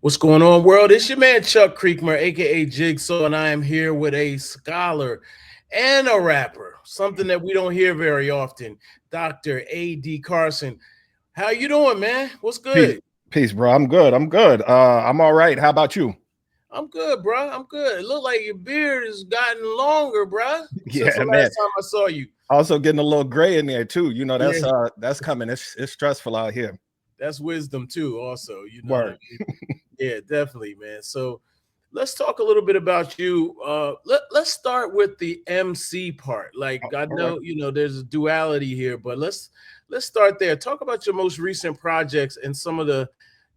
What's going on, world? It's your man Chuck Creekmur, aka Jigsaw, and I am here with a scholar and a rapper. Something that we don't hear very often, Dr. A.D Carson. How you doing, man? What's Peace, good? peace, bro. I'm good. I'm good. I'm all right. How about you? I'm good, bro. I'm good. It look like your beard has gotten longer, bro, since the Yeah, last man. time I saw you. Also getting a little gray in there too. You know, Yeah, that's coming. It's stressful out here. that's wisdom too. Also, you know what I Word. mean? Yeah, definitely, man. So let's talk a little bit about you. Let's start with the MC part. Like I All right. know, there's a duality here, but let's start there. Talk about your most recent projects and some of the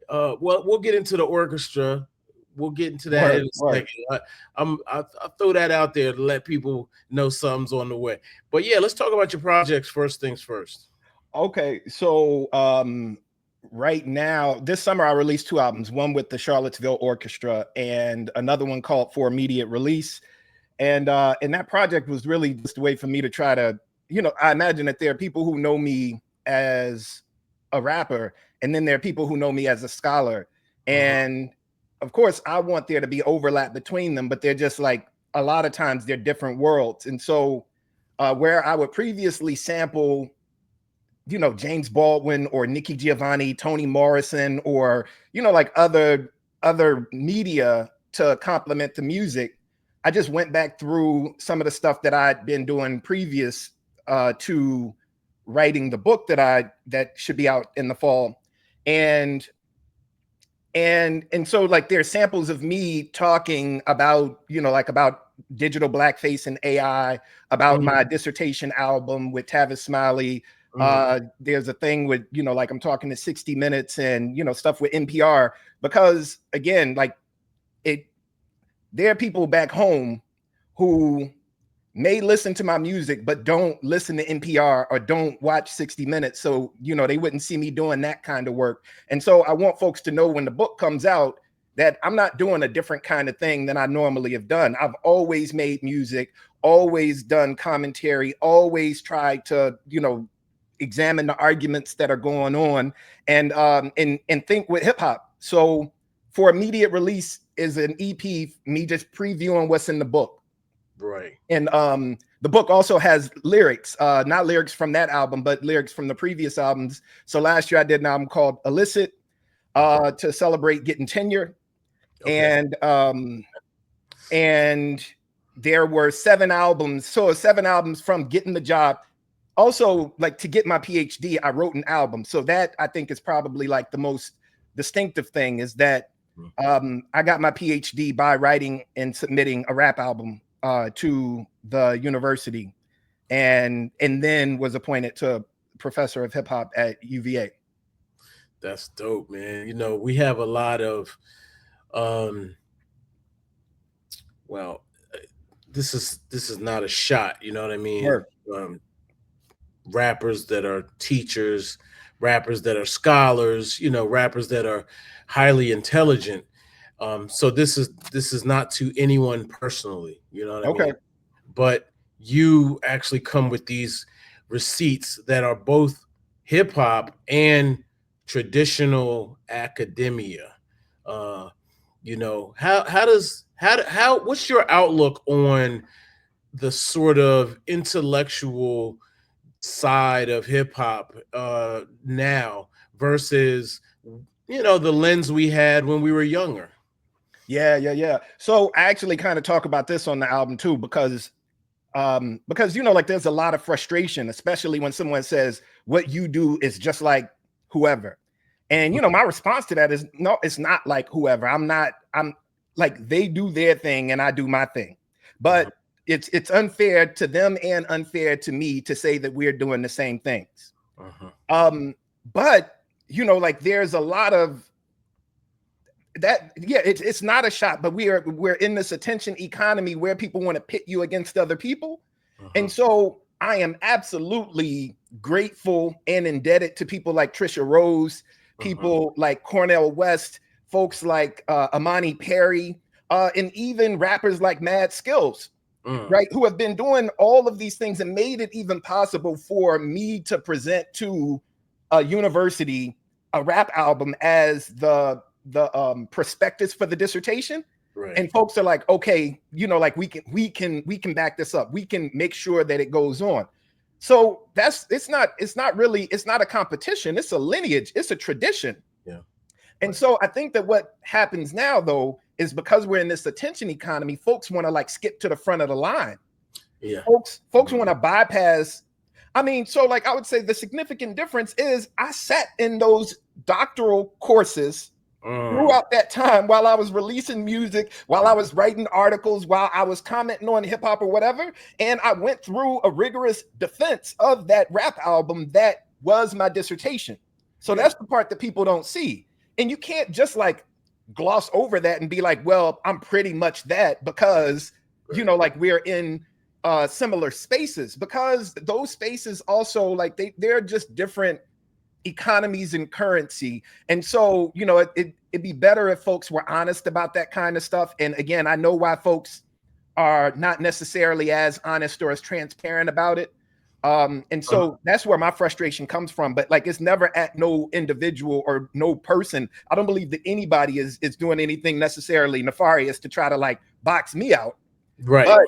well, we'll get into the orchestra. We'll get into that in Word. a Word. second. I throw that out there to let people know something's on the way. But yeah, let's talk about your projects first things first. Okay. So right now, this summer I released two albums, one with the Charlottesville Orchestra and another one called For Immediate Release. And that project was really just a way for me to try to, I imagine that there are people who know me as a rapper, and then there are people who know me as a scholar. Uh-huh. And of course, I want there to be overlap between them, but they're just like a lot of times they're different worlds. And so where I would previously sample, James Baldwin or Nikki Giovanni, Toni Morrison, or, like other media to complement the music, I just went back through some of the stuff that I'd been doing previous to writing the book that should be out in the fall. And so like there's samples of me talking about, like about digital blackface and AI, about Mhm, my dissertation album with Tavis Smiley. mhm. There's a thing with, like I'm talking to 60 Minutes and, stuff with NPR, because again, like it, there are people back home who may listen to my music, but don't listen to NPR or don't watch 60 Minutes. So, they wouldn't see me doing that kind of work. And so I want folks to know when the book comes out that I'm not doing a different kind of thing than I normally have done. I've always made music, always done commentary, always tried to, examine the arguments that are going on and think with hip hop. So For Immediate Release is an EP, me just previewing what's in the book. Right. And the book also has lyrics, not lyrics from that album, but lyrics from the previous albums. So last year I did an album called Illicit Uh-huh. to celebrate getting tenure. Okay. And there were 7 albums. So 7 albums from getting the job. Also, like to get my PhD, I wrote an album. So that I think is probably like the most distinctive thing is that I got my PhD by writing and submitting a rap album to the university, and then was appointed to professor of hip hop at UVA. That's dope, man. We have a lot of um well, this is not a shot, you know what I mean? Word. Um Rappers that are teachers, rappers that are scholars, rappers that are highly intelligent. So this is not to anyone personally, you know what I Okay. mean? But you actually come with these receipts that are both hip hop and traditional academia. Uh, how what's your outlook on the sort of intellectual side of hip hop now versus the lens we had when we were younger? Yeah. So I actually kind of talk about this on the album too, because like there's a lot of frustration, especially when someone says what you do is just like whoever. And my response to that is no, it's not like whoever. I'm like they do their thing and I do my thing. Uh-huh. But it's unfair to them and unfair to me to say that we're doing the same things. Uh-huh. Um, but like there's a lot of that. Yeah, it's not a shot, but we're in this attention economy where people want to pit you against other people. Uh-huh. And so I am absolutely grateful and indebted to people like Trisha Rose, Uh-huh. people like Cornell West, folks like Amani Perry, and even rappers like Mad Skills, Mm. right, who have been doing all of these things and made it even possible for me to present to a university a rap album as the prospectus for the dissertation. Right. And folks are like, okay, you know, like we can back this up. We can make sure that it goes on. So it's not a competition. It's a lineage. It's a tradition. Yeah. And so I think that what happens now, though, is because we're in this attention economy, folks want to like skip to the front of the line. Yeah. Folks want to bypass. I mean, so like I would say the significant difference is I sat in those doctoral courses throughout that time while I was releasing music, while I was writing articles, while I was commenting on hip hop or whatever. And I went through a rigorous defense of that rap album that was my dissertation. So that's the part that people don't see. And you can't just like gloss over that and be like, well, I'm pretty much that because, you know, like we're in similar spaces, because those spaces also like they're just different economies and currency. And so, you know, it'd be better if folks were honest about that kind of stuff. And again, I know why folks are not necessarily as honest or as transparent about it. And so that's where my frustration comes from. But like, it's never at no individual or no person. I don't believe that anybody is doing anything necessarily nefarious to try to like box me out. Right. But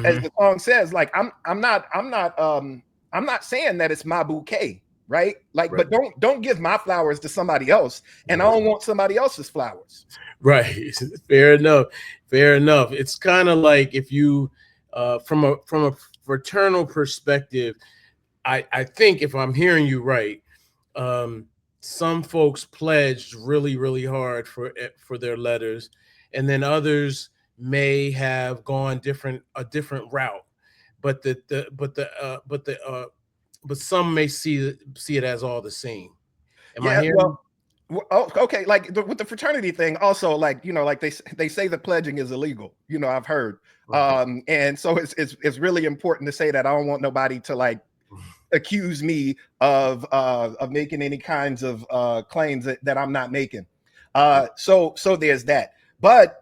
as the song says, like I'm not saying that it's my bouquet, right? Like, but don't give my flowers to somebody else, and I don't want somebody else's flowers. Right. Fair enough. Fair enough. It's kind of like if you from a fraternal perspective, I think if I'm hearing you right, some folks pledged really, really hard for their letters, and then others may have gone a different route, but some may see it as all the same. Am I hearing? Well, okay, like with the fraternity thing, also like, you know, like they say the pledging is illegal. You know, I've heard, and so it's really important to say that. I don't want nobody to like accuse me of making any kinds of claims that I'm not making. So there's that. But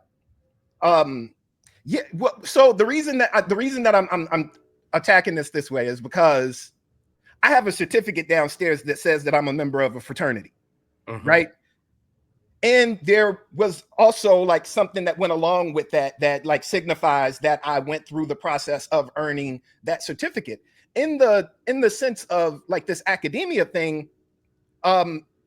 yeah, well, so the reason that I'm attacking this way is because I have a certificate downstairs that says that I'm a member of a fraternity, right? And there was also like something that went along with that like signifies that I went through the process of earning that certificate. In the sense of like this academia thing,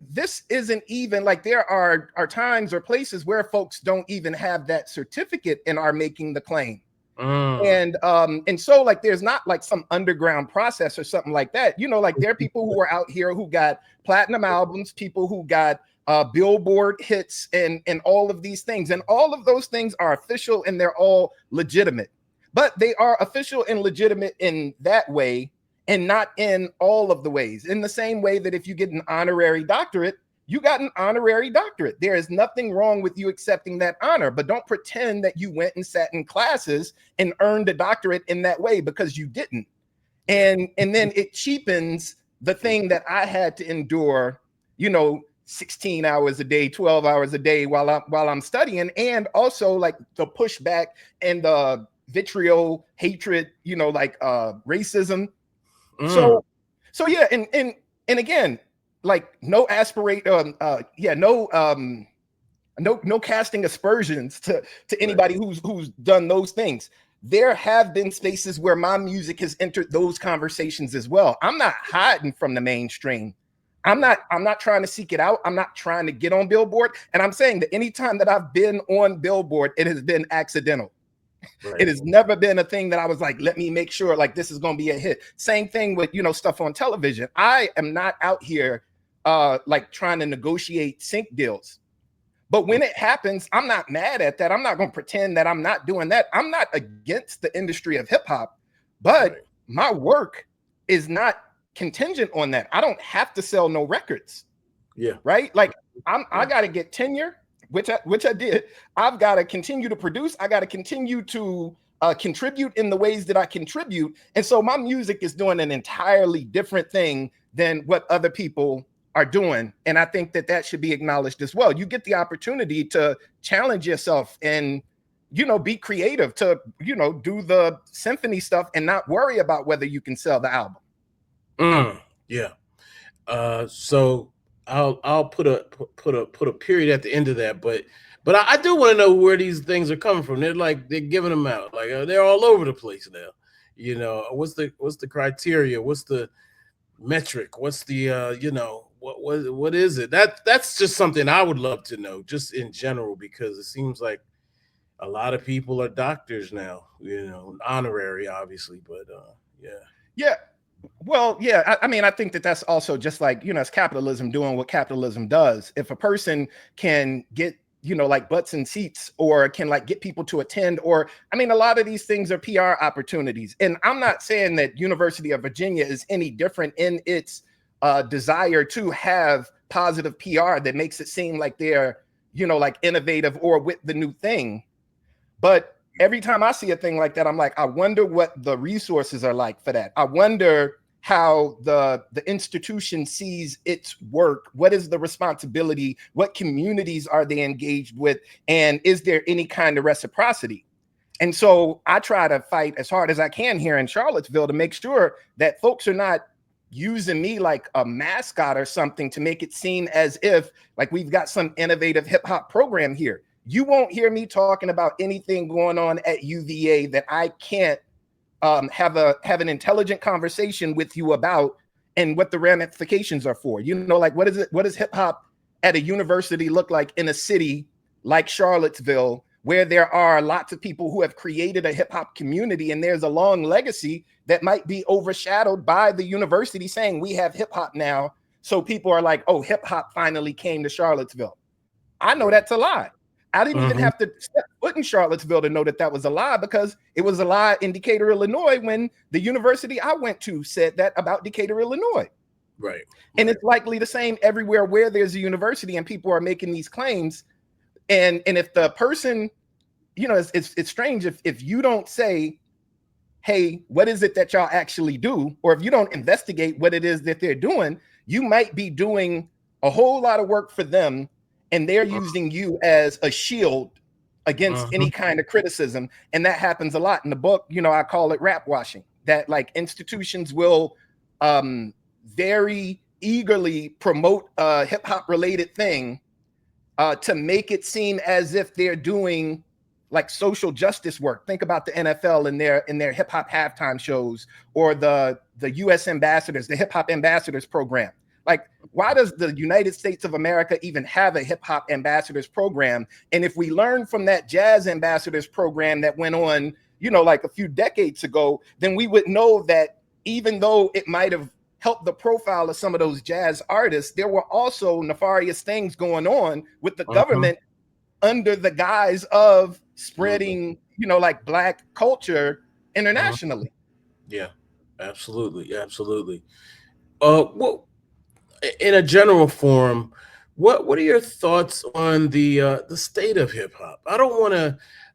this isn't even like there are times or places where folks don't even have that certificate and are making the claim. And so like there's not like some underground process or something like that. You know, like there are people who are out here who got platinum albums, people who got Billboard hits and all of these things. And all of those things are official and they're all legitimate. But they are official and legitimate in that way and not in all of the ways. In the same way that if you get an honorary doctorate, you got an honorary doctorate. There is nothing wrong with you accepting that honor, but don't pretend that you went and sat in classes and earned a doctorate in that way, because you didn't. And then it cheapens the thing that I had to endure, you know, 16 hours a day, 12 hours a day while I'm studying, and also like the pushback and the vitriol, hatred, you know, like racism. So yeah, and again, like no no casting aspersions to anybody who's done those things. There have been spaces where my music has entered those conversations as well. I'm not hiding from the mainstream. I'm not trying to seek it out. I'm not trying to get on Billboard. And I'm saying that anytime that I've been on Billboard, it has been accidental. It has never been a thing that I was like, let me make sure like this is going to be a hit. Same thing with, you know, stuff on television. I am not out here like trying to negotiate sync deals. But when it happens, I'm not mad at that. I'm not going to pretend that I'm not doing that. I'm not against the industry of hip hop, but my work is not contingent on that. I don't have to sell no records. Yeah. Right. Like I got to get tenure, which I did. I've got to continue to produce. I got to continue to contribute in the ways that I contribute. And so my music is doing an entirely different thing than what other people are doing. And I think that should be acknowledged as well. You get the opportunity to challenge yourself and, you know, be creative, to, you know, do the symphony stuff and not worry about whether you can sell the album. Yeah. So I'll put a period at the end of that, but I do want to know where these things are coming from. They're giving them out, like they're all over the place now. You know, what's the criteria? What's the metric? What's the what is it? That's just something I would love to know, just in general, because it seems like a lot of people are doctors now. You know, honorary, obviously, but yeah. Yeah. Well, yeah, I mean, I think that that's also just like, it's capitalism doing what capitalism does. If a person can get, like butts and seats, or can like get people to attend, or I mean, a lot of these things are PR opportunities. And I'm not saying that University of Virginia is any different in its desire to have positive PR that makes it seem like they're, like innovative or with the new thing. But every time I see a thing like that, I'm like, I wonder what the resources are like for that. I wonder how the institution sees its work. What is the responsibility? What communities are they engaged with? And is there any kind of reciprocity? And so I try to fight as hard as I can here in Charlottesville to make sure that folks are not using me like a mascot or something to make it seem as if like we've got some innovative hip hop program here. You won't hear me talking about anything going on at UVA that I can't have an intelligent conversation with you about, and what the ramifications are for. Like what does hip hop at a university look like in a city like Charlottesville, where there are lots of people who have created a hip hop community, and there's a long legacy that might be overshadowed by the university saying we have hip hop now. So people are like, oh, hip hop finally came to Charlottesville. I know that's a lie. I didn't even have to step foot in Charlottesville to know that that was a lie, because it was a lie in Decatur, Illinois, when the university I went to said that about Decatur, Illinois. Right. And it's likely the same everywhere where there's a university and people are making these claims. And if the person, it's strange if you don't say, hey, what is it that y'all actually do? Or if you don't investigate what it is that they're doing, you might be doing a whole lot of work for them, and they're using you as a shield against any kind of criticism. And that happens a lot in the book. I call it rapwashing, that like institutions will very eagerly promote a hip hop related thing to make it seem as if they're doing like social justice work. Think about the NFL in their hip hop halftime shows, or the US ambassadors, the hip hop ambassadors program. Like, why does the United States of America even have a hip hop ambassadors program? And if we learn from that jazz ambassadors program that went on, like a few decades ago, then we would know that even though it might have helped the profile of some of those jazz artists, there were also nefarious things going on with the government under the guise of spreading, like Black culture internationally. Yeah, absolutely. Absolutely. Well, in a general form, what are your thoughts on the state of hip hop? I don't want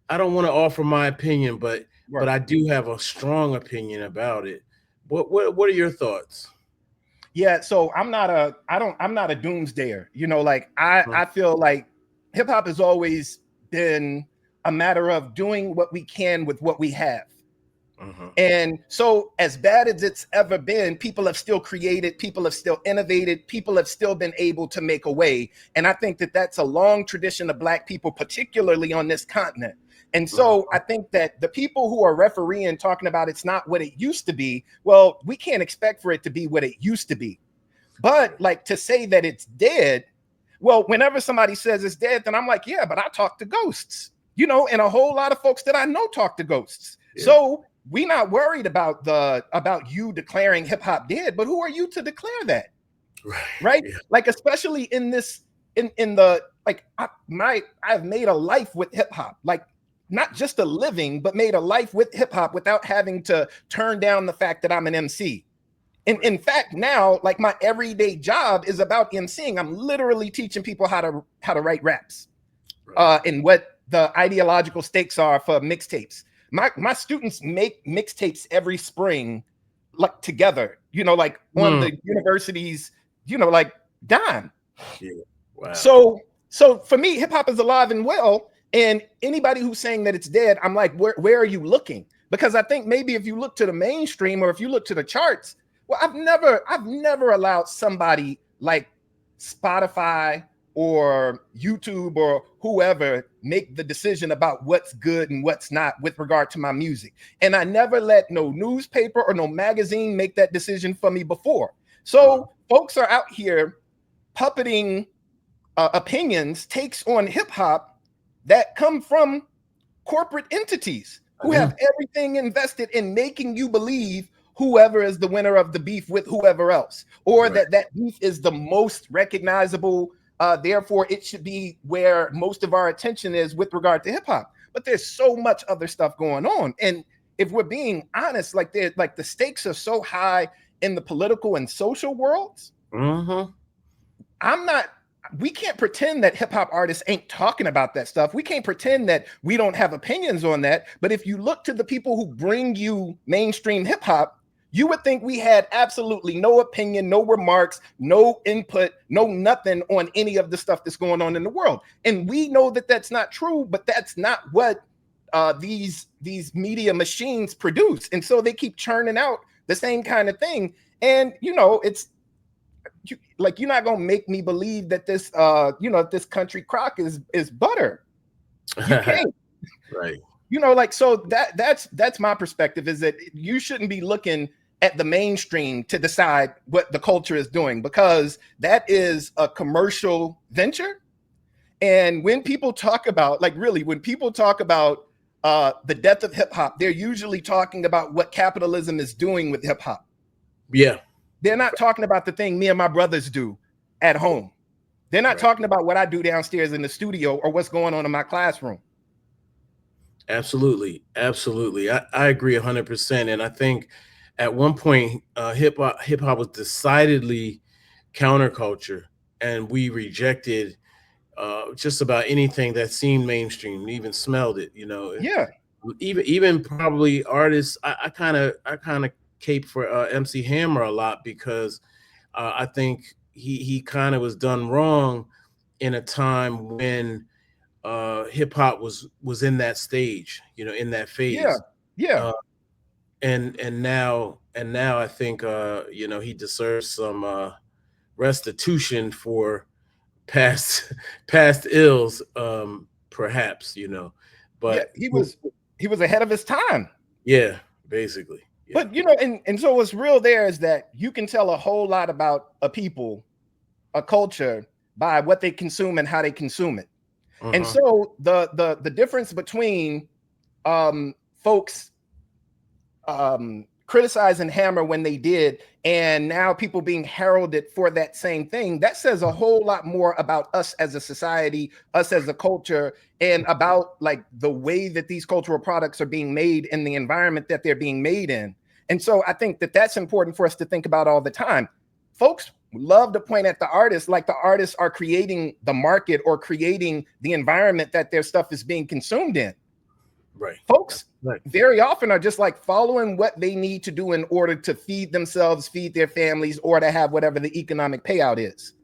to offer my opinion, but I do have a strong opinion about it. What are your thoughts? Yeah, so I'm not a doomsdayer. Like I feel like hip hop has always been a matter of doing what we can with what we have. And so as bad as it's ever been, people have still created, people have still innovated, people have still been able to make a way. And I think that that's a long tradition of Black people, particularly on this continent. And so I think that the people who are refereeing, talking about it's not what it used to be, well, we can't expect for it to be what it used to be. But like to say that it's dead, well, whenever somebody says it's dead, then I'm like, yeah, but I talk to ghosts, and a whole lot of folks that I know talk to ghosts. Yeah. So we're not worried about you declaring hip hop dead, but who are you to declare that? Right? Yeah. Like, especially in this, in the, like, I've made a life with hip hop, like not just a living, but made a life with hip hop without having to turn down the fact that I'm an MC. And in fact, now, like, my everyday job is about MCing. I'm literally teaching people how to write raps, and what the ideological stakes are for mixtapes. My students make mixtapes every spring, like together, like on the university's, like dime. Yeah. Wow. So for me, hip hop is alive and well. And anybody who's saying that it's dead, I'm like, where are you looking? Because I think maybe if you look to the mainstream, or if you look to the charts, well, I've never allowed somebody like Spotify or YouTube or whoever make the decision about what's good and what's not with regard to my music. And I never let no newspaper or no magazine make that decision for me before. So folks are out here puppeting opinions, takes on hip hop that come from corporate entities who have everything invested in making you believe whoever is the winner of the beef with whoever else, or that beef is the most recognizable. Therefore, it should be where most of our attention is with regard to hip hop. But there's so much other stuff going on, and if we're being honest, like the stakes are so high in the political and social worlds. We can't pretend that hip hop artists ain't talking about that stuff. We can't pretend that we don't have opinions on that. But if you look to the people who bring you mainstream hip hop, you would think we had absolutely no opinion, no remarks, no input, no nothing on any of the stuff that's going on in the world. And we know that that's not true, but that's not what these media machines produce. And so they keep churning out the same kind of thing. And, it's, you're not gonna make me believe that this this country crock is butter. You can't. Right. So that's my perspective, is that you shouldn't be looking at the mainstream to decide what the culture is doing, because that is a commercial venture. And when people talk about the death of hip hop, they're usually talking about what capitalism is doing with hip hop. Yeah. They're not talking about the thing me and my brothers do at home. They're not talking about what I do downstairs in the studio or what's going on in my classroom. Absolutely. I agree 100%. And I think at one point, hip hop was decidedly counterculture, and we rejected just about anything that seemed mainstream. We even smelled it, Yeah. Even probably artists. I kind of cape for MC Hammer a lot, because I think he kind of was done wrong in a time when hip hop was in that stage, in that phase. Yeah. And now I think he deserves some restitution for past ills, perhaps, but he was ahead of his time. Yeah, basically. Yeah. But and so what's real there is that you can tell a whole lot about a people, a culture, by what they consume and how they consume it. And so the difference between folks criticizing Hammer when they did, and now people being heralded for that same thing, that says a whole lot more about us as a society, us as a culture, and about like the way that these cultural products are being made in the environment that they're being made in. And so I think that that's important for us to think about all the time. Folks love to point at the artists like the artists are creating the market or creating the environment that their stuff is being consumed in. Right. Folks very often are just like following what they need to do in order to feed themselves, feed their families, or to have whatever the economic payout is.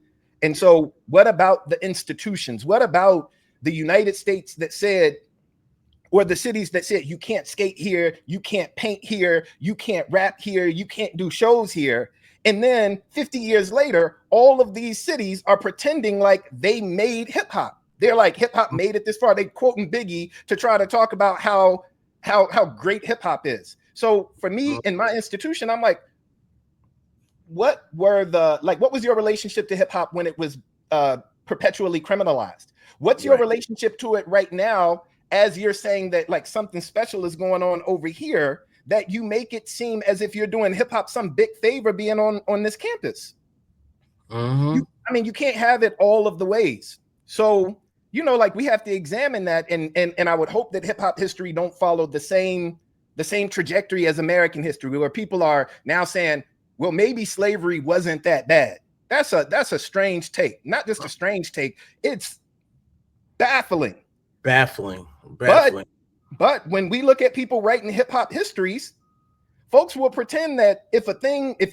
And so what about the institutions? What about the United States that said, or the cities that said, you can't skate here, you can't paint here, you can't rap here, you can't do shows here? And then 50 years later, all of these cities are pretending like they made hip hop. They're like, hip hop made it this far. They quoting Biggie to try to talk about how great hip hop is. So for me in my institution, I'm like, what was your relationship to hip hop when it was perpetually criminalized? What's your relationship to it right now, as you're saying that like something special is going on over here, that you make it seem as if you're doing hip hop some big favor being on this campus? You can't have it all of the ways. So, like we have to examine that, and I would hope that hip hop history don't follow the same trajectory as American history, where people are now saying, well, maybe slavery wasn't that bad. That's a strange take. Not just a strange take, it's baffling. But when we look at people writing hip hop histories, folks will pretend that if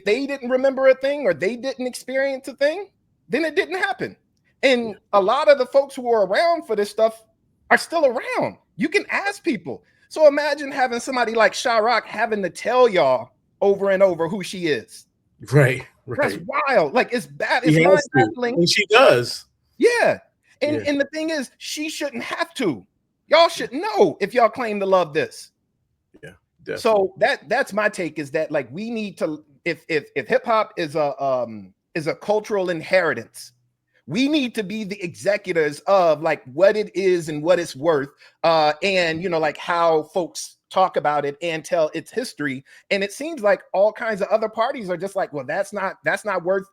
they didn't remember a thing or they didn't experience a thing, then it didn't happen. And a lot of the folks who are around for this stuff are still around. You can ask people. So imagine having somebody like Sha Rock having to tell y'all over and over who she is. Right. That's wild. Like, it's bad. It's He has to, mind-boggling. and she does. Yeah. And the thing is, she shouldn't have to. Y'all should know if y'all claim to love this. Yeah, definitely. So that's my take, is that, like, we need to, if hip hop is a cultural inheritance, we need to be the executors of, like, what it is and what it's worth, and, you know, like, how folks talk about it and tell its history. And it seems like all kinds of other parties are just like, well, that's not worth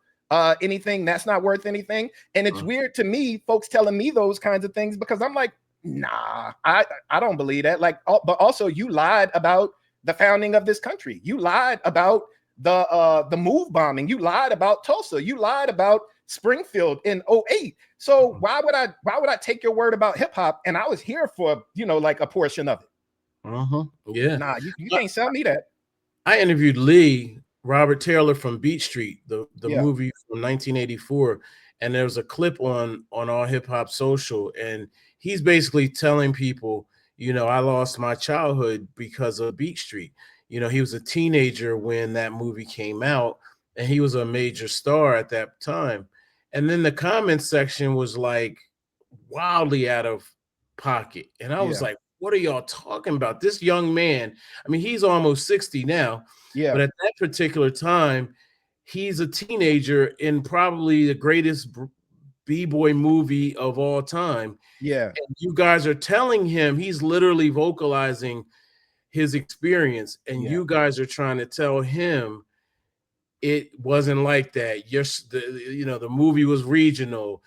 anything. That's not worth anything. And it's weird to me, folks telling me those kinds of things, because I'm like, nah, I don't believe that. Like, but also, you lied about the founding of this country. You lied about the move bombing. You lied about Tulsa. You lied about Springfield in 2008. So why would I take your word about hip hop? And I was here for, you know, like, a portion of it. Yeah. Nah, you can't sell me that. I interviewed Lee Robert Taylor from Beat Street, the Yeah. movie from 1984, and there was a clip on AllHipHop social, and he's basically telling people, you know, I lost my childhood because of Beat Street. You know, he was a teenager when that movie came out, and he was a major star at that time. And then the comment section was like wildly out of pocket, and I was like, what are y'all talking about? This young man, I mean, he's almost 60 now. Yeah. But at that particular time, he's a teenager in probably the greatest B-boy movie of all time. Yeah. And you guys are telling him, he's literally vocalizing his experience, and you guys are trying to tell him it wasn't like that. You know, the movie was regional.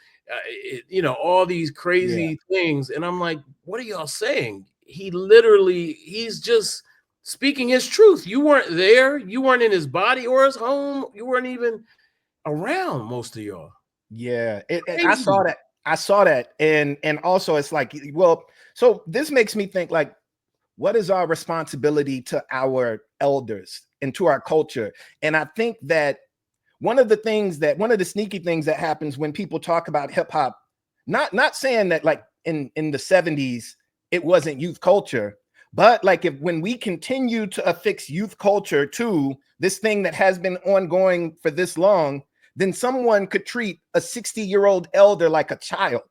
You know, all these crazy things. And I'm like, what are y'all saying? He's just speaking his truth. You weren't there. You weren't in his body or his home. You weren't even around, most of y'all. Yeah. I saw that. I saw that. And also, it's like, well, so this makes me think, like, what is our responsibility to our elders and to our culture? And I think that one of the sneaky things that happens when people talk about hip hop, not saying that, like, in the 70s, it wasn't youth culture, but, like, when we continue to affix youth culture to this thing that has been ongoing for this long, then someone could treat a 60-year-old elder like a child,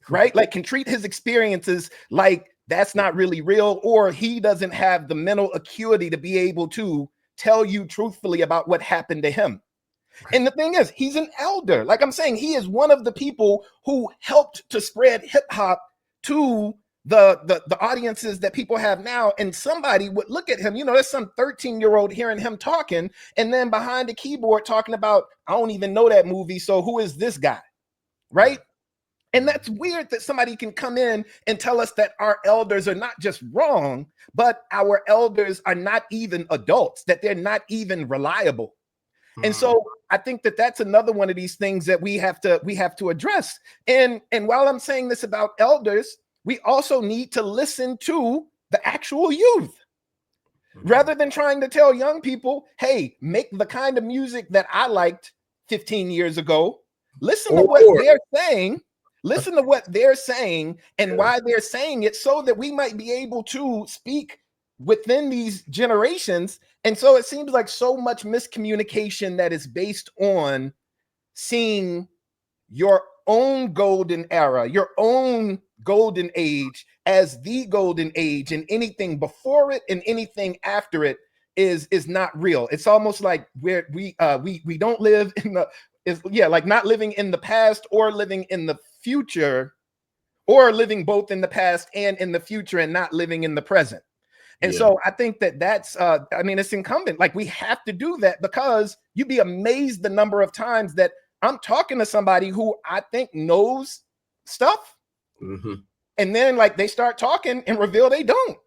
right? Like, can treat his experiences like that's not really real, or he doesn't have the mental acuity to be able to tell you truthfully about what happened to him. And the thing is, he's an elder. Like I'm saying, he is one of the people who helped to spread hip hop to the audiences that people have now. And somebody would look at him, you know, there's some 13-year-old hearing him talking, and then behind the keyboard talking about, I don't even know that movie, so who is this guy? Right? And that's weird that somebody can come in and tell us that our elders are not just wrong, but our elders are not even adults, that they're not even reliable. And so I think that that's another one of these things that we have to address. And while I'm saying this about elders, we also need to listen to the actual youth, rather than trying to tell young people, hey, make the kind of music that I liked 15 years ago. Listen to what they're saying. Listen to what they're saying and why they're saying it, so that we might be able to speak within these generations. And so it seems like so much miscommunication that is based on seeing your own golden era, your own golden age as the golden age, and anything before it and anything after it is not real. It's almost like where we don't live in the like not living in the past or living in the future, or living both in the past and in the future and not living in the present. And so I think that that's, I mean, it's incumbent. Like, we have to do that, because you'd be amazed the number of times that I'm talking to somebody who I think knows stuff. And then, like, they start talking and reveal they don't.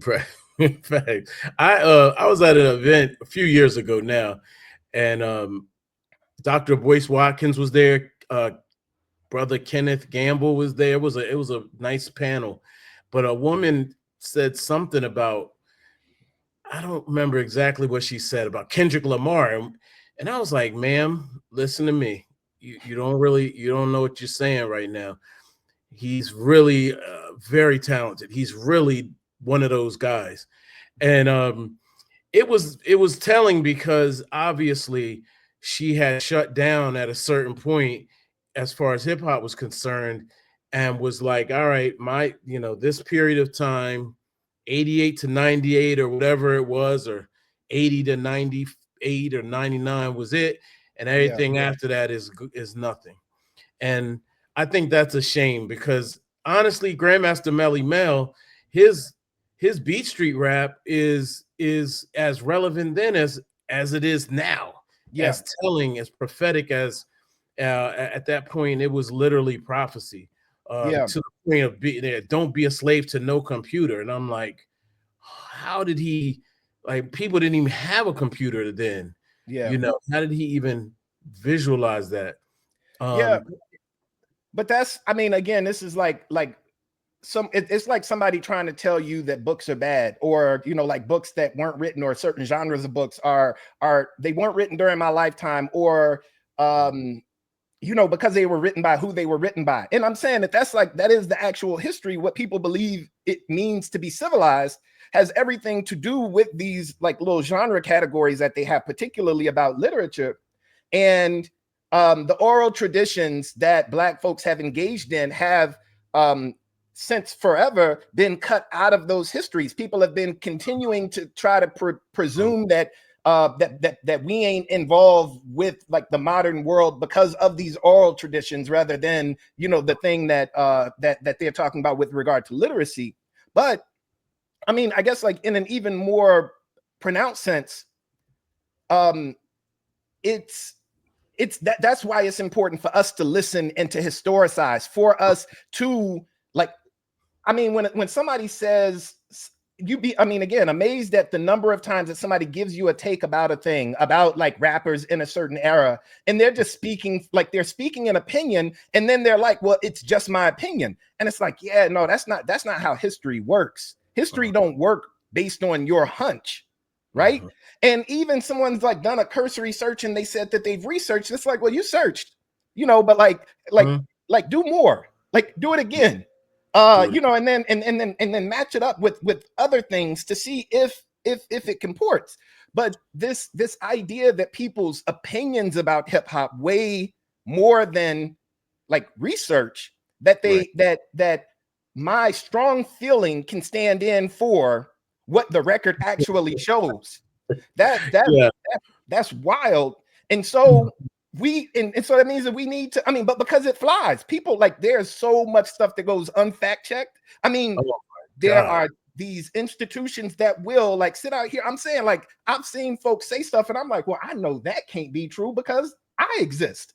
Right. In fact, I was at an event a few years ago now, and Dr. Boyce Watkins was there. Brother Kenneth Gamble was there. It was a nice panel, but a woman said something about, I don't remember exactly what she said about Kendrick Lamar, and I was like, ma'am, listen to me. You don't know what you're saying right now. He's really very talented. He's really one of those guys, and it was telling, because obviously she had shut down at a certain point as far as hip hop was concerned, and was like, all right, this period of time, 88 to 98 or whatever it was, or 80 to 98 or 99 was it, and everything after that is nothing. And I think that's a shame, because honestly, Grandmaster Melly Mel, his Beat Street rap is as relevant then as it is now, as telling, as prophetic as at that point. It was literally prophecy, to the point of being there. Don't be a slave to no computer. And I'm like, how did he, like, people didn't even have a computer then. How did he even visualize that? But that's, I mean, again, this is like it's like somebody trying to tell you that books are bad, or like books that weren't written, or certain genres of books are they weren't written during my lifetime, or because they were written by who they were written by. And I'm saying that that is the actual history. What people believe it means to be civilized has everything to do with these like little genre categories that they have, particularly about literature. And the oral traditions that Black folks have engaged in have since forever been cut out of those histories. People have been continuing to try to presume that that we ain't involved with like the modern world because of these oral traditions, rather than the thing that that they're talking about with regard to literacy. But I mean, I guess like in an even more pronounced sense, that's why it's important for us to listen and to historicize, for us to like, I mean, when somebody says, again, amazed at the number of times that somebody gives you a take about a thing, about like rappers in a certain era, and they're just speaking, like they're speaking an opinion, and then they're like, well, it's just my opinion. And it's like, yeah, no, that's not how history works. History don't work based on your hunch, right? And even someone's like done a cursory search and they said that they've researched. It's like, well, you searched, but like do more, like do it again, and then match it up with other things to see if it comports. But this idea that people's opinions about hip hop weigh more than like research, that they that my strong feeling can stand in for what the record actually shows. That's wild. And so so that means that we need to, but because it flies, people, like, there's so much stuff that goes unfact checked. I mean, there are these institutions that will like sit out here. I'm saying, like, I've seen folks say stuff and I'm like, well, I know that can't be true because I exist.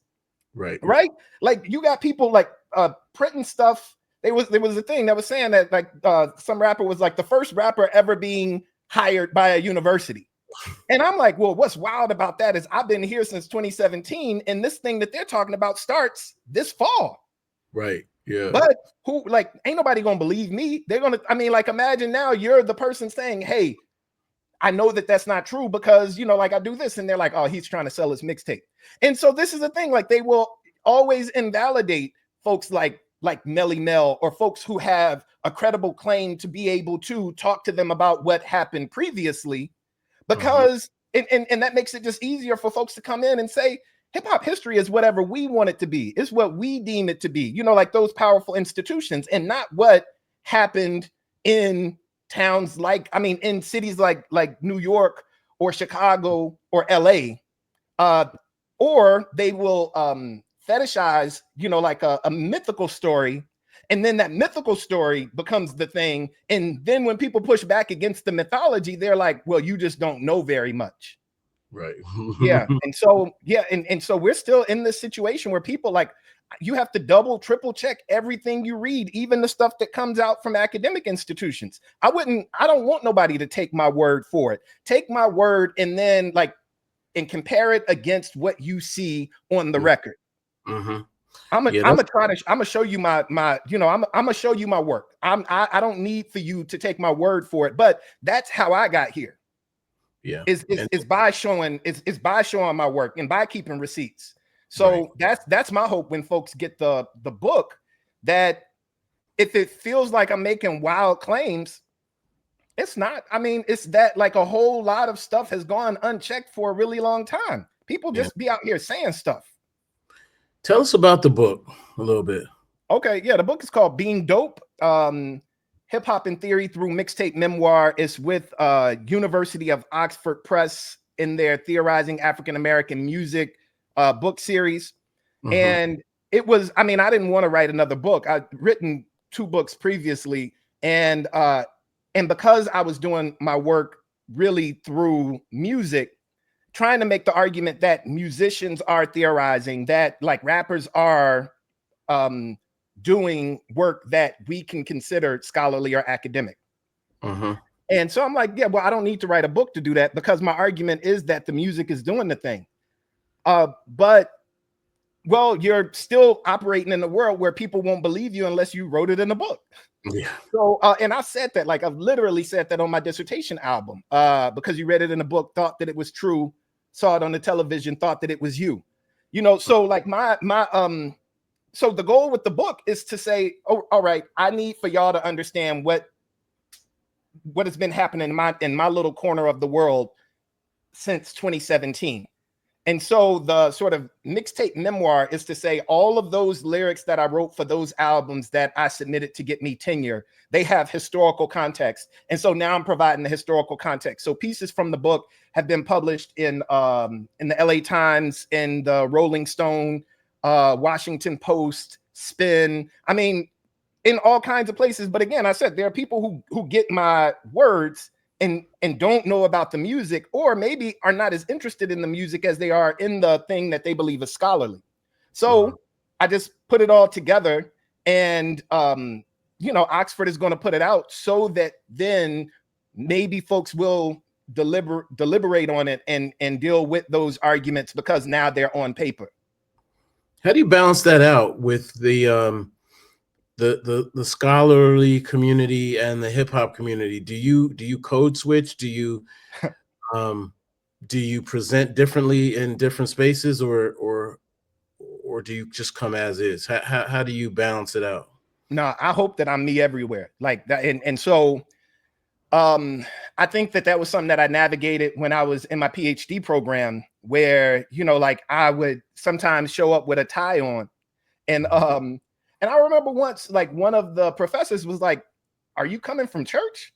Right. Like, you got people like printing stuff. There was a thing that was saying that like some rapper was like the first rapper ever being hired by a university. And I'm like, well, what's wild about that is I've been here since 2017, and this thing that they're talking about starts this fall. Right. Yeah. But who, like, ain't nobody gonna believe me. They're gonna, like, imagine now you're the person saying, hey, I know that that's not true because, like, I do this, and they're like, oh, he's trying to sell his mixtape. And so this is the thing, like, they will always invalidate folks like Melly Mel, or folks who have a credible claim to be able to talk to them about what happened previously, because and that makes it just easier for folks to come in and say hip hop history is whatever we want it to be. It's what we deem it to be, like those powerful institutions, and not what happened in towns like, in cities like New York or Chicago or LA. Or they will fetishize, like a mythical story. And then that mythical story becomes the thing. And then when people push back against the mythology, they're like, well, you just don't know very much. Right. Yeah. And so, and so we're still in this situation where people, like, you have to double, triple check everything you read, even the stuff that comes out from academic institutions. I don't want nobody to take my word for it. Take my word and then and compare it against what you see on the record. I'm gonna show you I'm gonna show you my work. I don't need for you to take my word for it, but that's how I got here. Yeah, is by showing my work and by keeping receipts. So that's my hope when folks get the book, that if it feels like I'm making wild claims, it's not. It's that, like, a whole lot of stuff has gone unchecked for a really long time. People just be out here saying stuff. Tell us about the book a little bit. Okay, yeah, the book is called Being Dope. Hip Hop in Theory Through Mixtape Memoir. It's with University of Oxford Press in their Theorizing African American Music book series. And it was, I mean, I didn't want to write another book. I'd written 2 books previously, and because I was doing my work really through music, trying to make the argument that musicians are theorizing, that like rappers are doing work that we can consider scholarly or academic. And so I'm like, yeah, well, I don't need to write a book to do that, because my argument is that the music is doing the thing. But well, you're still operating in a world where people won't believe you unless you wrote it in a book. Yeah. So, and I said that, like, I've literally said that on my dissertation album, because you read it in a book, thought that it was true, saw it on the television, thought that it was you, you know. So like so the goal with the book is to say, oh, all right, I need for y'all to understand what has been happening in my little corner of the world since 2017. And so the sort of mixtape memoir is to say all of those lyrics that I wrote for those albums that I submitted to get me tenure, they have historical context. And so now I'm providing the historical context. So pieces from the book have been published in the LA Times, in the Rolling Stone, Washington Post, Spin. I mean, in all kinds of places. But again, I said there are people who get my words and don't know about the music, or maybe are not as interested in the music as they are in the thing that they believe is scholarly. So I just put it all together, and you know, Oxford is going to put it out so that then maybe folks will deliberate on it and deal with those arguments, because now they're on paper. How do you balance that out with the scholarly community and the hip hop community? Do you code switch? Do you present differently in different spaces, or do you just come as is? How do you balance it out? No, I hope that I'm me everywhere, like that. And so I think that was something that I navigated when I was in my PhD program, where, you know, like I would sometimes show up with a tie on, and I remember once, like, one of the professors was like, "Are you coming from church?"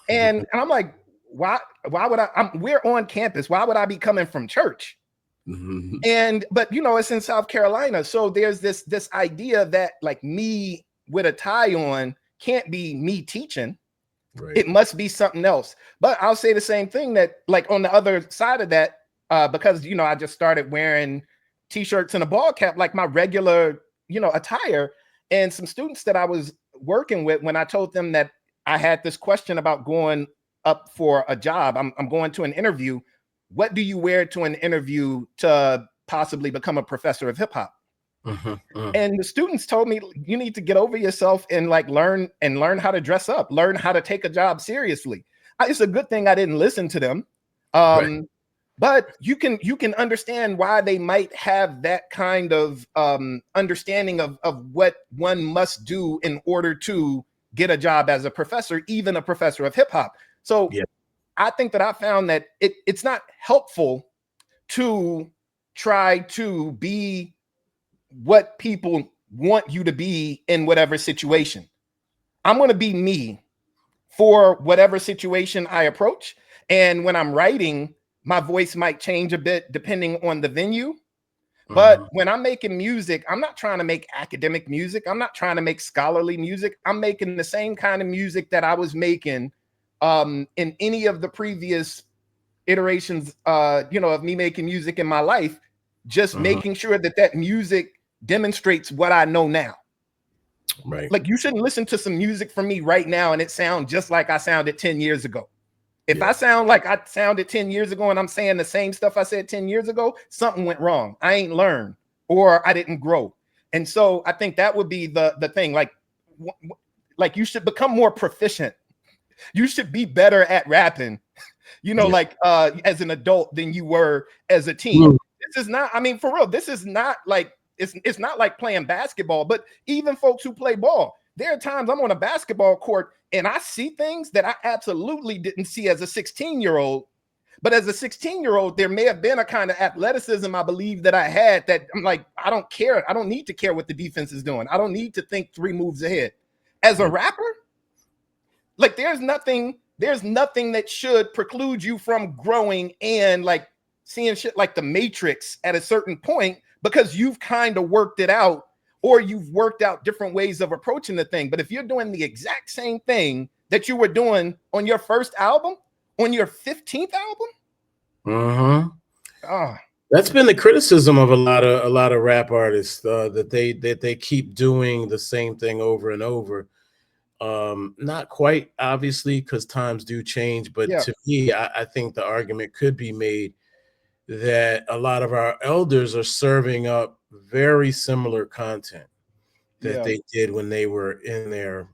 And I'm like, "Why would I? We're on campus. Why would I be coming from church?" But you know, it's in South Carolina, so there's this idea that like me with a tie on can't be me teaching. Right. It must be something else. But I'll say the same thing, that like on the other side of that, because you know, I just started wearing t-shirts and a ball cap, like my regular, you know, attire. And some students that I was working with, when I told them that I had this question about going up for a job, I'm going to an interview. What do you wear to an interview to possibly become a professor of hip hop? And the students told me, you need to get over yourself and like learn how to dress up, learn how to take a job seriously. It's a good thing I didn't listen to them. Right. But you can understand why they might have that kind of understanding of what one must do in order to get a job as a professor, even a professor of hip hop. So yeah. I think that I found that it's not helpful to try to be what people want you to be in whatever situation. I'm going to be me for whatever situation I approach. And when I'm writing, my voice might change a bit depending on the venue. But when I'm making music, I'm not trying to make academic music. I'm not trying to make scholarly music. I'm making the same kind of music that I was making in any of the previous iterations, you know, of me making music in my life, just making sure that music demonstrates what I know now. Right. Like, you shouldn't listen to some music from me right now and it sounds just like I sounded 10 years ago. If I sound like I sounded 10 years ago and I'm saying the same stuff I said 10 years ago, something went wrong. I ain't learned, or I didn't grow. And so I think that would be the thing. Like you should become more proficient. You should be better at rapping, you know, like as an adult than you were as a teen. This is not, I mean, for real, this is not like, it's not like playing basketball, but even folks who play ball, there are times I'm on a basketball court and I see things that I absolutely didn't see as a 16-year-old, But as a 16-year-old, there may have been a kind of athleticism I believe that I had that I'm like, I don't care. I don't need to care what the defense is doing. I don't need to think 3 moves ahead. As a rapper, like there's nothing that should preclude you from growing and like seeing shit like the Matrix at a certain point, because you've kind of worked it out, or you've worked out different ways of approaching the thing. But if you're doing the exact same thing that you were doing on your first album, on your 15th album, that's been the criticism of a lot of rap artists, that they keep doing the same thing over and over. Not quite, obviously, because times do change, but to me, I think the argument could be made that a lot of our elders are serving up very similar content that they did when they were in their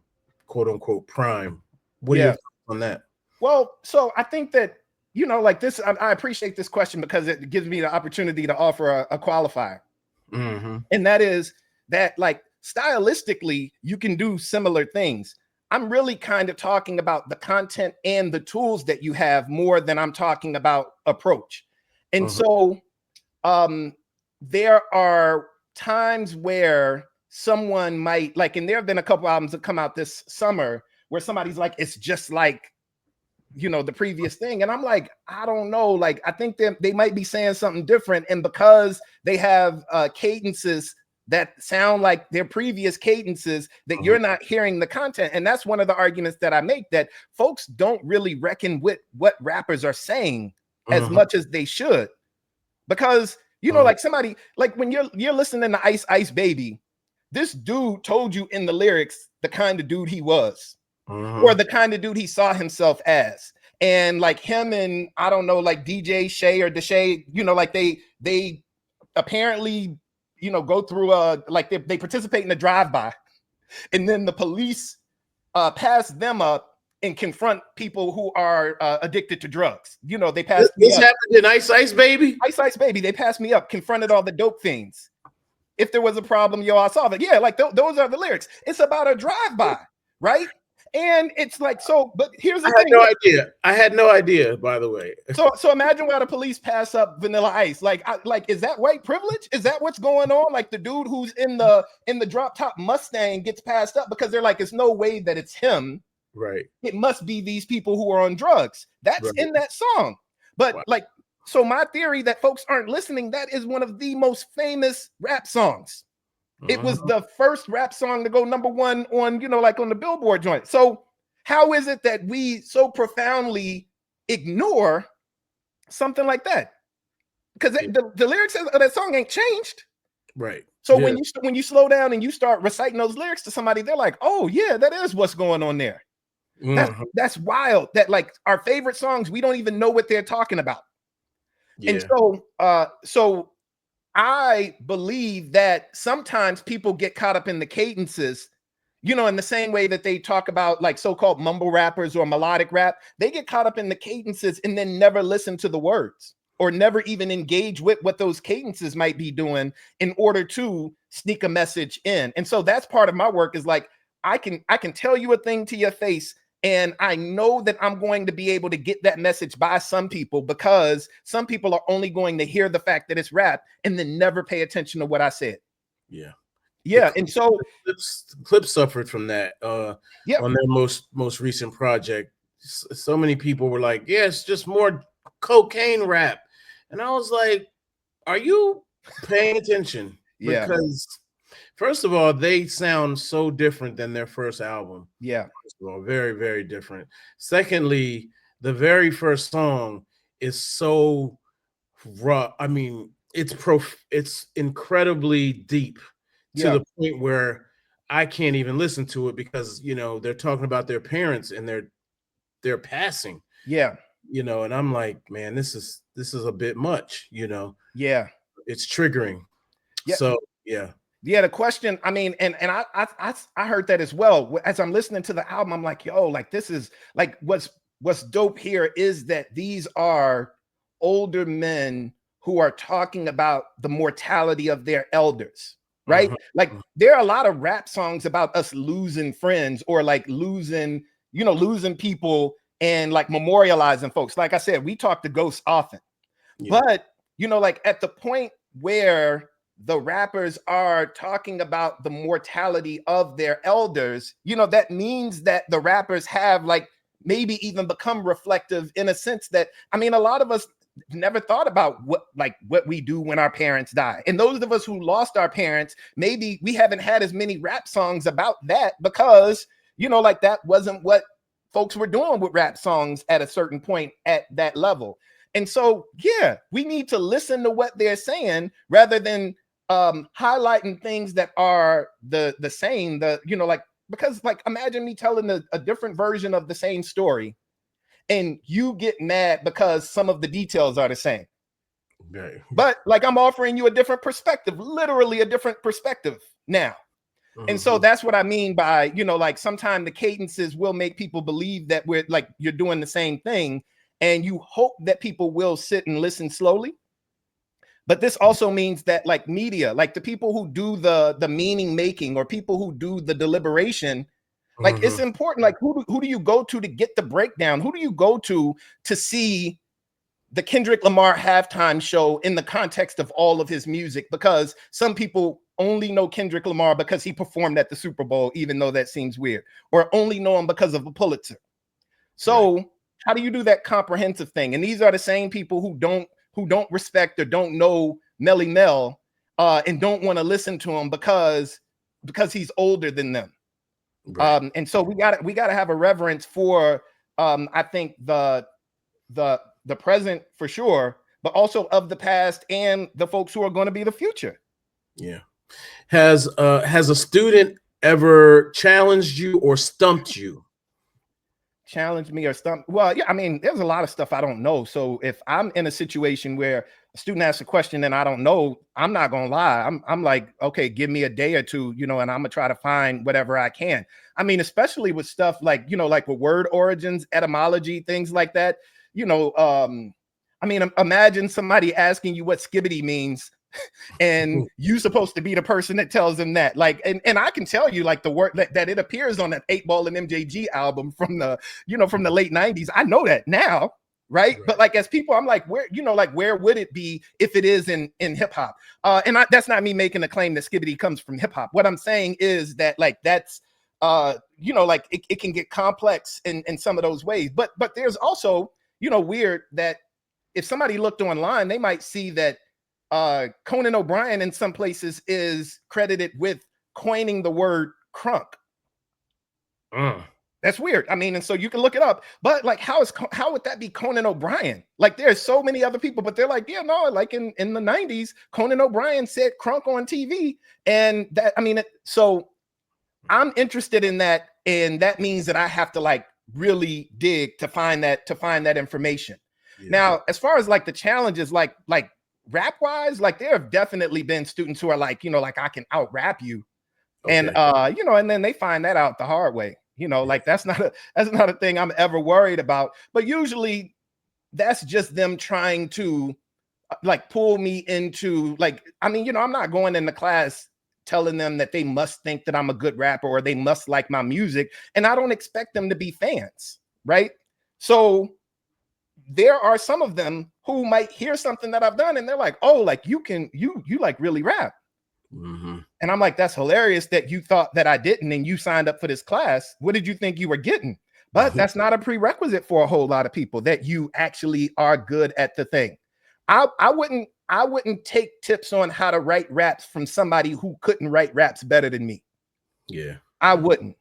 quote unquote prime. What are your thoughts on that? Well, so I think that, you know, like this, I appreciate this question because it gives me the opportunity to offer a qualifier. And that is that, like, stylistically, you can do similar things. I'm really kind of talking about the content and the tools that you have more than I'm talking about approach. And so there are times where someone might like, and there have been a couple albums that come out this summer where somebody's like, it's just like, you know, the previous thing. And I'm like, I don't know. Like, I think they might be saying something different. And because they have cadences that sound like their previous cadences, that you're not hearing the content. And that's one of the arguments that I make, that folks don't really reckon with what rappers are saying as much as they should. Because, you know, like somebody, like when you're listening to Ice Ice Baby, this dude told you in the lyrics the kind of dude he was, or the kind of dude he saw himself as. And like him and, I don't know, like DJ Shay or Deshay, you know, like they apparently, you know, go through like they participate in a drive-by, and then the police pass them up and confront people who are addicted to drugs. You know, they passed me up. This happened in Ice Ice Baby? Ice Ice Baby, they passed me up, confronted all the dope fiends. If there was a problem, yo, I'll solve it. Yeah, like those are the lyrics. It's about a drive-by, right? And it's like, so, but here's the thing. I had no idea, by the way. So imagine why the police pass up Vanilla Ice. Like, is that white privilege? Is that what's going on? Like the dude who's in the drop top Mustang gets passed up because they're like, it's no way that it's him. Right. It must be these people who are on drugs. That's in that song. But like, so my theory that folks aren't listening, that is one of the most famous rap songs. It was the first rap song to go #1 on, you know, like on the Billboard joint. So how is it that we so profoundly ignore something like that? Because the lyrics of that song ain't changed. Right. So when you slow down and you start reciting those lyrics to somebody, they're like, oh yeah, that is what's going on there. That's wild. That like our favorite songs, we don't even know what they're talking about. And so I believe that sometimes people get caught up in the cadences, you know, in the same way that they talk about like so-called mumble rappers or melodic rap. They get caught up in the cadences and then never listen to the words, or never even engage with what those cadences might be doing in order to sneak a message in. And so that's part of my work, is like, I can tell you a thing to your face, and I know that I'm going to be able to get that message by some people, because some people are only going to hear the fact that it's rap and then never pay attention to what I said. Yeah. And so Clipse suffered from that on their most recent project. So many people were like, yeah, it's just more cocaine rap. And I was like, are you paying attention? Because first of all, they sound so different than their first album. First of all, very, very different. Secondly, the very first song is so raw. I mean, it's incredibly deep to the point where I can't even listen to it, because, you know, they're talking about their parents and they're passing. You know, and I'm like, man, this is a bit much, you know. It's triggering. So the question, I mean, and I heard that as well. As I'm listening to the album, I'm like, yo, like this is like what's dope here is that these are older men who are talking about the mortality of their elders, right? Like there are a lot of rap songs about us losing friends, or like losing people and like memorializing folks. Like I said, we talk to ghosts often, but you know, like at the point where the rappers are talking about the mortality of their elders, you know, that means that the rappers have like maybe even become reflective in a sense that, I mean, a lot of us never thought about what we do when our parents die. And those of us who lost our parents, maybe we haven't had as many rap songs about that because, you know, like that wasn't what folks were doing with rap songs at a certain point at that level. And so, yeah, we need to listen to what they're saying rather than highlighting things that are the same, you know, like, because like, imagine me telling a different version of the same story and you get mad because some of the details are the same. Right. But like, I'm offering you a different perspective, literally a different perspective now. And so that's what I mean by, you know, like sometimes the cadences will make people believe that we're like, you're doing the same thing. And you hope that people will sit and listen slowly. But this also means that like media, like the people who do the meaning making or people who do the deliberation, like it's important. Like who do you go to get the breakdown? Who do you go to see the Kendrick Lamar halftime show in the context of all of his music? Because some people only know Kendrick Lamar because he performed at the Super Bowl, even though that seems weird, or only know him because of a Pulitzer. So how do you do that comprehensive thing? And these are the same people who don't respect or don't know Melly Mel and don't want to listen to him because he's older than them. Right. And so we gotta have a reverence for I think the present for sure, but also of the past and the folks who are going to be the future. Yeah. Has a student ever challenged you or stumped you? Challenge me or stump? Well, yeah, I mean, there's a lot of stuff I don't know. So if I'm in a situation where a student asks a question and I don't know, I'm not gonna lie. I'm like, okay, give me a day or two, you know, and I'm gonna try to find whatever I can. I mean, especially with stuff like, you know, like with word origins, etymology, things like that. You know, I mean, imagine somebody asking you what skibbity means. And you're supposed to be the person that tells them that, like, and I can tell you like the word that it appears on that 8 Ball and MJG album from the, you know, from the late 90s. I know that now, right? But like as people, I'm like, where, you know, like where would it be if it is in hip hop? And that's not me making a claim that skibbity comes from hip hop. What I'm saying is that like that's you know, like it can get complex in some of those ways. But there's also, you know, weird that if somebody looked online, they might see that Conan O'Brien in some places is credited with coining the word crunk. That's weird. I mean, and so you can look it up, but like, how would that be Conan O'Brien? Like, there's so many other people, but they're like, yeah, no, like in the 90s, Conan O'Brien said crunk on TV. And that, I mean, so I'm interested in that. And that means that I have to like really dig to find that information. Yeah. Now, as far as like the challenges, like rap wise, like there have definitely been students who are like, you know, like I can out rap you. Okay. And you know, and then they find that out the hard way, you know, like that's not a thing I'm ever worried about. But usually that's just them trying to like pull me into like, I mean, you know, I'm not going into class telling them that they must think that I'm a good rapper or they must like my music, and I don't expect them to be fans, right? So there are some of them who might hear something that I've done and they're like, oh, like you like really rap. And I'm like, that's hilarious that you thought that I didn't and you signed up for this class. What did you think you were getting? But that's not a prerequisite for a whole lot of people, that you actually are good at the thing. I wouldn't take tips on how to write raps from somebody who couldn't write raps better than me. Yeah, I wouldn't.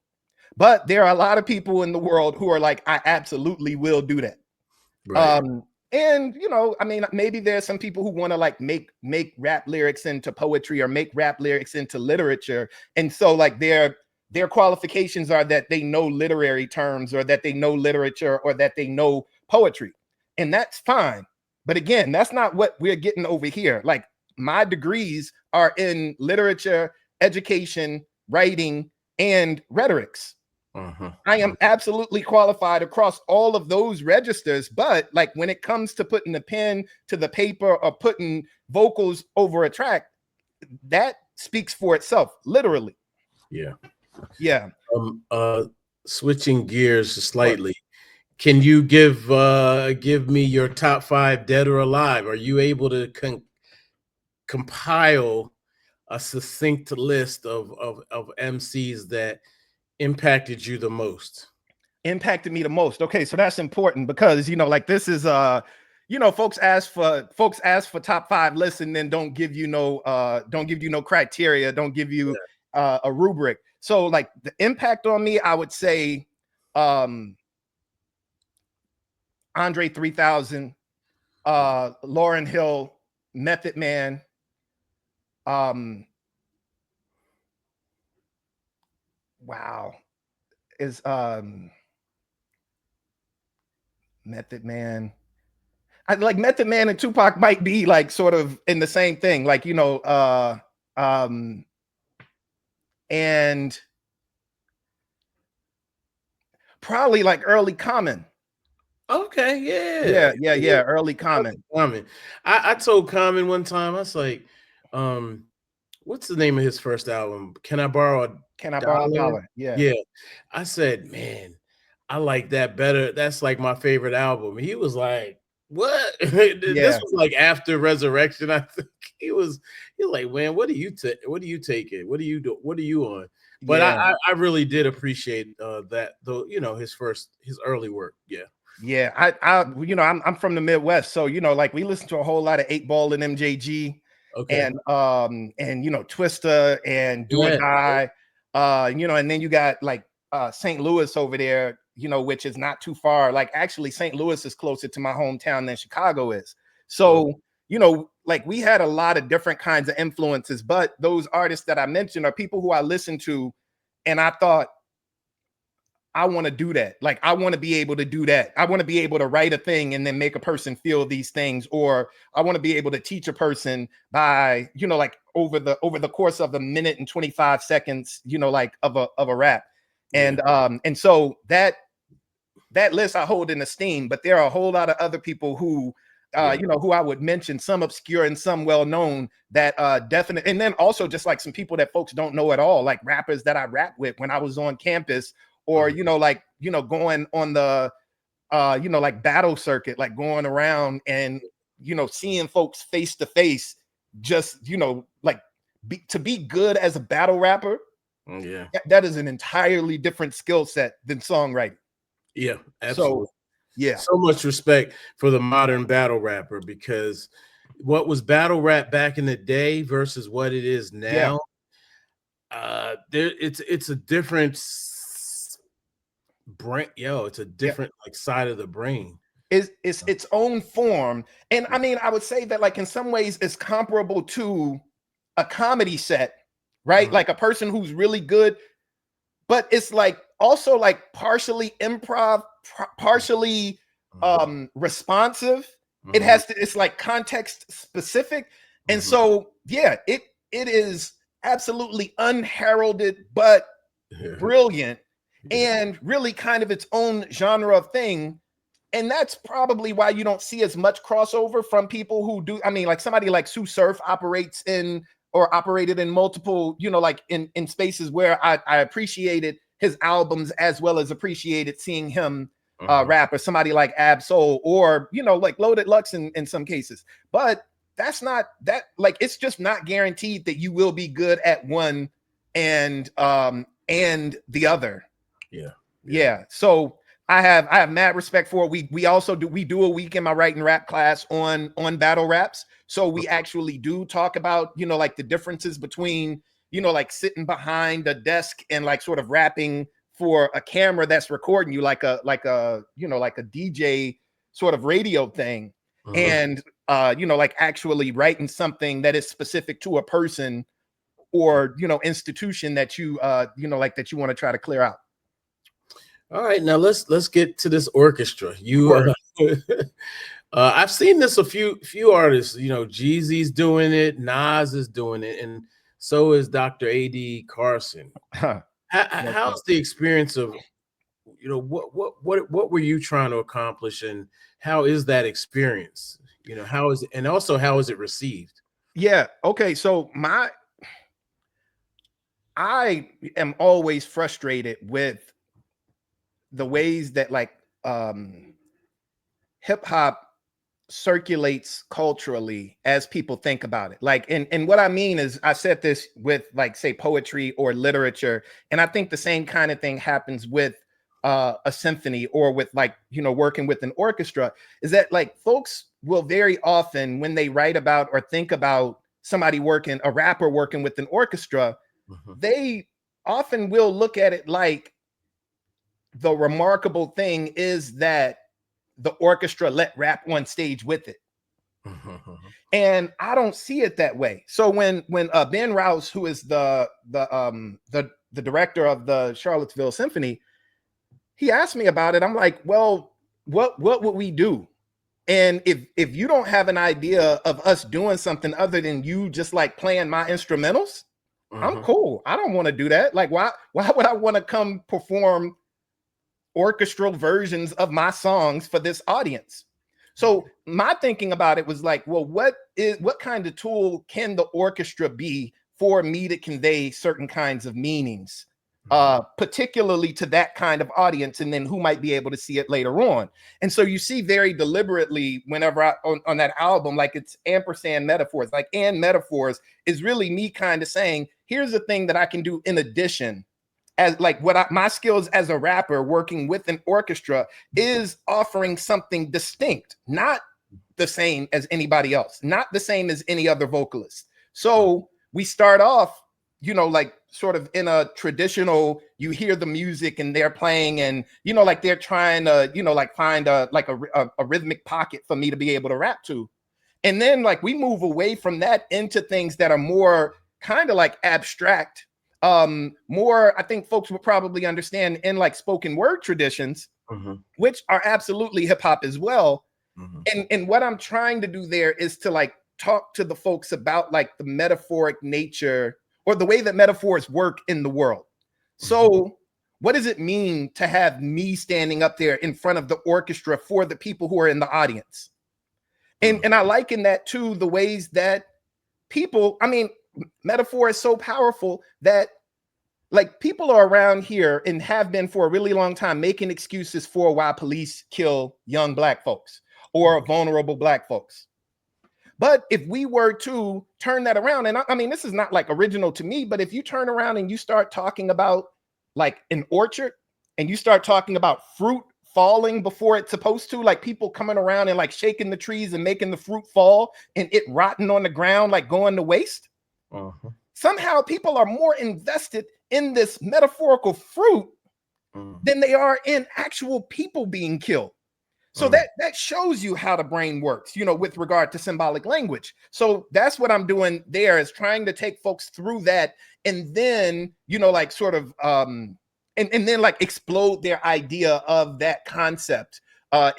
But there are a lot of people in the world who are like, I absolutely will do that. Right. And you know, I mean, maybe there's some people who want to like make rap lyrics into poetry or make rap lyrics into literature. And so like their qualifications are that they know literary terms or that they know literature or that they know poetry. And that's fine. But again, that's not what we're getting over here. Like my degrees are in literature, education, writing, and rhetorics. I am absolutely qualified across all of those registers, but like when it comes to putting the pen to the paper or putting vocals over a track, that speaks for itself, literally. Yeah. Switching gears slightly, Can you give me your top 5 dead or alive? Are you able to compile a succinct list of MCs that impacted you the most? Impacted me the most. Okay, so that's important because like this is folks ask for top 5 lists and then don't give you no criteria, don't give you a rubric. So like the impact on me, I would say André 3000, Lauryn Hill, Method Man, wow, is Method Man. I like Method Man and Tupac might be like sort of in the same thing, like and probably like early Common. Okay, yeah. Yeah, early Common. Common. I told Common one time, I was like, what's the name of his first album? Can I Borrow a Can I Borrow a Dollar? Dollar? Yeah. Yeah. I said, man, I like that better. That's like my favorite album. He was like, what? This Yeah. was like after Resurrection. I think he's like, man, what are you taking? What are you do? What are you on? But Yeah. I really did appreciate that though, his early work. Yeah. Yeah. I'm from the Midwest. So, like we listen to a whole lot of 8 Ball and MJG Okay. and Twister and Do or Yeah. Die. And then you got like St. Louis over there, which is not too far. Like actually St. Louis is closer to my hometown than Chicago is. So, like we had a lot of different kinds of influences, but those artists that I mentioned are people who I listened to and I thought, I want to do that. Like, I want to be able to do that. I want to be able to write a thing and then make a person feel these things, or I want to be able to teach a person by, like over the course of a minute and 25 seconds, like of a rap. And so that list I hold in esteem, but there are a whole lot of other people who who I would mention, some obscure and some well-known that definitely, and then also just like some people that folks don't know at all, like rappers that I rap with when I was on campus, or going on the like battle circuit, like going around and seeing folks face to face, just like to be good as a battle rapper. Yeah. That is an entirely different skill set than songwriting. Yeah, absolutely. So yeah. So much respect for the modern battle rapper, because what was battle rap back in the day versus what it is now, it's a different brain. It's a different like side of the brain. It's its own form. And I mean, I would say that like in some ways it's comparable to a comedy set, right? Like a person who's really good, but it's like also like partially improv, partially responsive. It's like context specific. And so yeah, it is absolutely unheralded but brilliant, and really kind of its own genre of thing. And that's probably why you don't see as much crossover from people who do. I mean, like somebody like Sue Surf operated in multiple, like in spaces where I appreciated his albums as well as appreciated seeing him rap, or somebody like Ab Soul, or like Loaded Lux in some cases. But that's not that, like, it's just not guaranteed that you will be good at one and the other. Yeah. So I have mad respect for it. We also do a week in my writing rap class on battle raps. So we actually do talk about, like the differences between, like sitting behind a desk and like sort of rapping for a camera that's recording you, like a DJ sort of radio thing. And like actually writing something that is specific to a person or institution that you like that you want to try to clear out. All right, now let's get to this orchestra. You, I've seen this a few artists. Jeezy's doing it, Nas is doing it, and so is Dr. A.D Carson. How's the experience of, what were you trying to accomplish, and how is that experience? How is it, and also how is it received? Yeah. Okay. So I am always frustrated with the ways that like hip hop circulates culturally as people think about it. Like, and what I mean is, I said this with, like, say, poetry or literature, and I think the same kind of thing happens with a symphony, or with, like, you know, working with an orchestra, is that, like, folks will very often, when they write about or think about somebody working, a rapper working with an orchestra, they often will look at it like the remarkable thing is that the orchestra let rap on stage with it. And I don't see it that way. So when Ben Rouse, who is the director of the Charlottesville Symphony, he asked me about it. I'm like, well, what would we do? And if you don't have an idea of us doing something other than you just, like, playing my instrumentals, I'm cool. I don't want to do that. Like, why would I want to come perform orchestral versions of my songs for this audience? So my thinking about it was like, well, what kind of tool can the orchestra be for me to convey certain kinds of meanings, particularly to that kind of audience, and then who might be able to see it later on. And so you see very deliberately, whenever on that album, like, it's ampersand metaphors, like, and metaphors is really me kind of saying, here's the thing that I can do in addition, as, like, my skills as a rapper working with an orchestra is offering something distinct, not the same as anybody else, not the same as any other vocalist. So we start off, you know, like, sort of in a traditional, you hear the music and they're playing, and, you know, like, they're trying to, you know, like, find a rhythmic pocket for me to be able to rap to. And then, like, we move away from that into things that are more kind of like abstract, more, I think folks will probably understand, in, like, spoken word traditions, which are absolutely hip hop as well. And what I'm trying to do there is to, like, talk to the folks about, like, the metaphoric nature, or the way that metaphors work in the world. So what does it mean to have me standing up there in front of the orchestra for the people who are in the audience? And I liken that to the ways that people, I mean, metaphor is so powerful that, like, people are around here, and have been for a really long time, making excuses for why police kill young Black folks or vulnerable Black folks. But if we were to turn that around, and I mean, this is not, like, original to me, but if you turn around and you start talking about, like, an orchard, and you start talking about fruit falling before it's supposed to, like, people coming around and, like, shaking the trees and making the fruit fall, and it rotting on the ground, like, going to waste. Somehow people are more invested in this metaphorical fruit than they are in actual people being killed. So that shows you how the brain works, you know, with regard to symbolic language. So that's what I'm doing there, is trying to take folks through that, and then, you know, like, sort of and then, like, explode their idea of that concept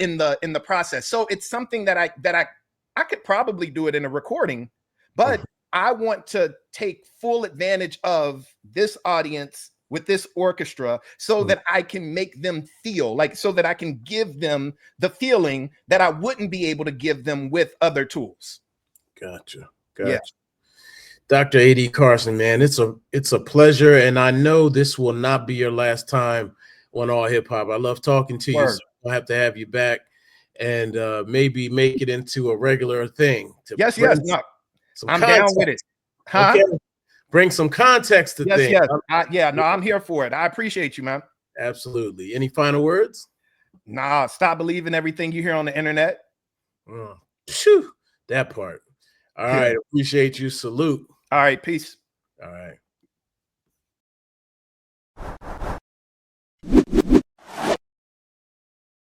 in the process. So it's something that I could probably do it in a recording, but I want to take full advantage of this audience with this orchestra, so that I can make them feel like, so that I can give them the feeling that I wouldn't be able to give them with other tools. Gotcha. Yeah. Dr. A.D Carson, man, it's a pleasure, and I know this will not be your last time on All Hip Hop. I love talking to you. So I'll have to have you back, and maybe make it into a regular thing. Yes. No, I'm down with it. Okay. Bring some context to things. Yeah, no, I'm here for it. I appreciate you, man. Absolutely. Any final words? Nah, stop believing everything you hear on the internet. That part. All right. Appreciate you. Salute. All right. Peace. All right.